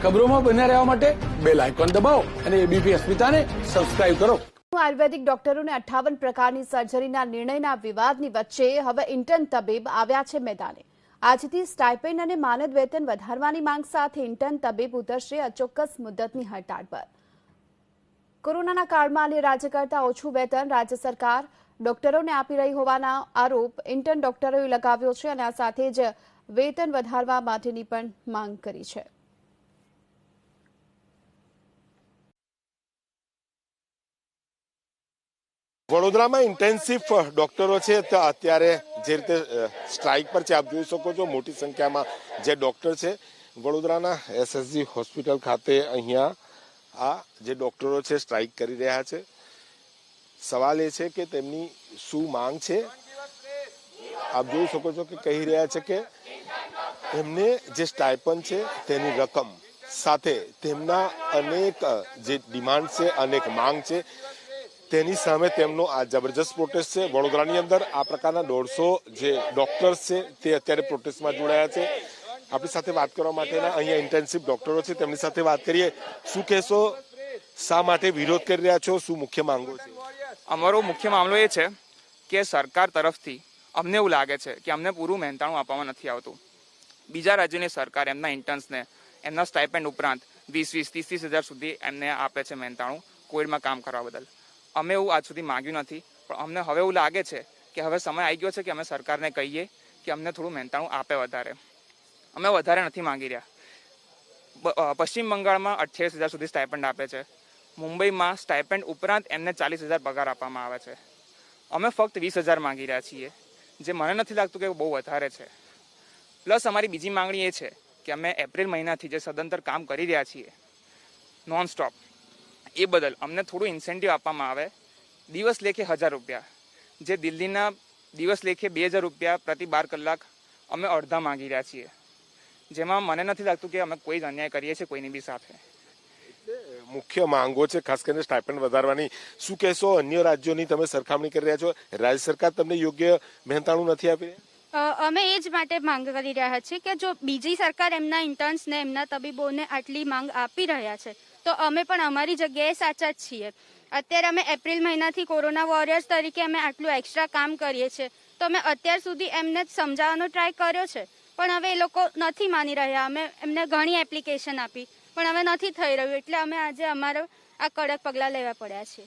ખબરોમાં બન્યા રહેવા માટે બેલ આઇકોન દબાવો અને એબીપી અસ્મિતાને સબસ્ક્રાઇબ કરો। આયુર્વેદિક ડોક્ટરોને 58 પ્રકારની સર્જરીના નિર્ણયના વિવાદની વચ્ચે હવે ઇન્ટર્ન તબીબ આવ્યા છે મેદાને। આજથી સ્ટાઇપેન્ડ અને માનદ વેતન વધારવાની માંગ સાથે ઇન્ટર્ન તબીબ ઉતરશે અચોક્કસ મુદ્દતની હડતાળ પર। કોરોનાના કાળમાં અને રાજ્ય કરતાં ઓછું વેતન રાજ્ય સરકાર ડોક્ટરોને આપી રહી હોવાના આરોપ ઇન્ટર્ન ડોક્ટરોએ લગાવ્યો છે અને આ સાથે જ વેતન વધારવા માટેની પણ માંગ કરી છે। વડોદરામાં ઇન્ટેન્સિવ ડોક્ટરો છે તો અત્યારે જે રીતે સ્ટ્રાઇક પર છે, આપ જોઈ શકો છો મોટી સંખ્યામાં જે ડોક્ટર છે વડોદરાના એસએસજી હોસ્પિટલ ખાતે અહીંયા આ જે ડોક્ટરો છે સ્ટ્રાઇક કરી રહ્યા છે। સવાલ એ છે કે તેમની શું માંગ છે। આપ જોઈ શકો છો કે કહી રહ્યા છે કે એમને જે સ્ટાઇપન્ડ છે તેની રકમ સાથે તેમના અનેક જે ડિમાન્ડ છે, અનેક માંગ છે, તેની સામે તેમનો આ જબરજસ્ત પ્રોટેસ્ટ છે। વડોદરાની અંદર આ પ્રકારના 150 જે ડોક્ટર્સ છે તે અત્યારે પ્રોટેસ્ટમાં જોડાયા છે। આપણી સાથે વાત કરવા માટેના અહીંયા ઇન્ટેન્સિવ ડોક્ટરો છે, તેમની સાથે વાત કરીએ। શું કહેશો, શા માટે વિરોધ કરી રહ્યા છો, શું મુખ્ય માંગો છે? અમારો મુખ્ય મામલો એ છે કે સરકાર તરફથી અમને એવું લાગે છે કે અમને પૂરું મહેનતાણું આપવામાં નથી આવતું। બીજા રાજ્યની સરકાર એમના ઇન્ટર્ન્સને એમના સ્ટાઇપેન્ડ ઉપરાંત 20-30 હજાર સુધી એમને આપે છે મહેનતાણું કોવિડમાં કામ કરવા બદલ। અમે એવું આજ સુધી માંગ્યું નથી, પણ અમને હવે એવું લાગે છે કે હવે સમય આવી ગયો છે કે અમે સરકારને કહીએ કે અમને થોડું મહેનતાણું આપે વધારે। અમે વધારે નથી માંગી રહ્યા। પશ્ચિમ બંગાળમાં 28 હજાર સુધી સ્ટાઇપેન્ડ આપે છે। મુંબઈમાં સ્ટાઇપેન્ડ ઉપરાંત એમને 40 હજાર પગાર આપવામાં આવે છે। અમે ફક્ત 20 હજાર માંગી રહ્યા છીએ, જે મને નથી લાગતું કે બહુ વધારે છે। પ્લસ અમારી બીજી માંગણી એ છે કે અમે એપ્રિલ મહિનાથી જે સદંતર કામ કરી રહ્યા છીએ નોન સ્ટોપ, એ બદલ અમને થોડું ઇન્સેન્ટિવ આપવામાં આવે। દિવસ લેખે 1000 રૂપિયા, જે દિલ્હીના દિવસ લેખે 2000 રૂપિયા પ્રતિ 12 કલાક અમે અડધા માંગી રહ્યા છીએ, જેમાં મને નથી લાગતું કે અમે કોઈ જ અન્યાય કરીએ છીએ કોઈની બી સાથે। મુખ્ય માંગો છે ખાસ કરીને સ્ટાઇપેન્ડ વધારવાની। શું કહેશો, અન્ય રાજ્યોની તમે સરખામણી કરી રહ્યા છો, રાજ્ય સરકાર તમને યોગ્ય મહેનતાણું નથી આપી? અમે એ જ માટે માંગ કરી રહ્યા છીએ કે જો બીજી સરકાર એમના ઇન્ટર્ન્સને એમના તબીબોને આટલી માંગ આપી રહ્યા છે તો અમે પણ અમારી જગ્યાએ સાચા જ છીએ। અત્યારે અમે એપ્રિલ મહિનાથી કોરોના વોરિયર્સ તરીકે અમે આટલું એક્સ્ટ્રા કામ કરીએ છીએ, તો અમે અત્યાર સુધી એમને સમજાવવાનો ટ્રાય કર્યો છે, પણ હવે એ લોકો નથી માની રહ્યા। અમે એમને ઘણી એપ્લિકેશન આપી પણ હવે નથી થઈ રહ્યું, એટલે અમે આજે અમારો આ કડક પગલાં લેવા પડ્યા છે।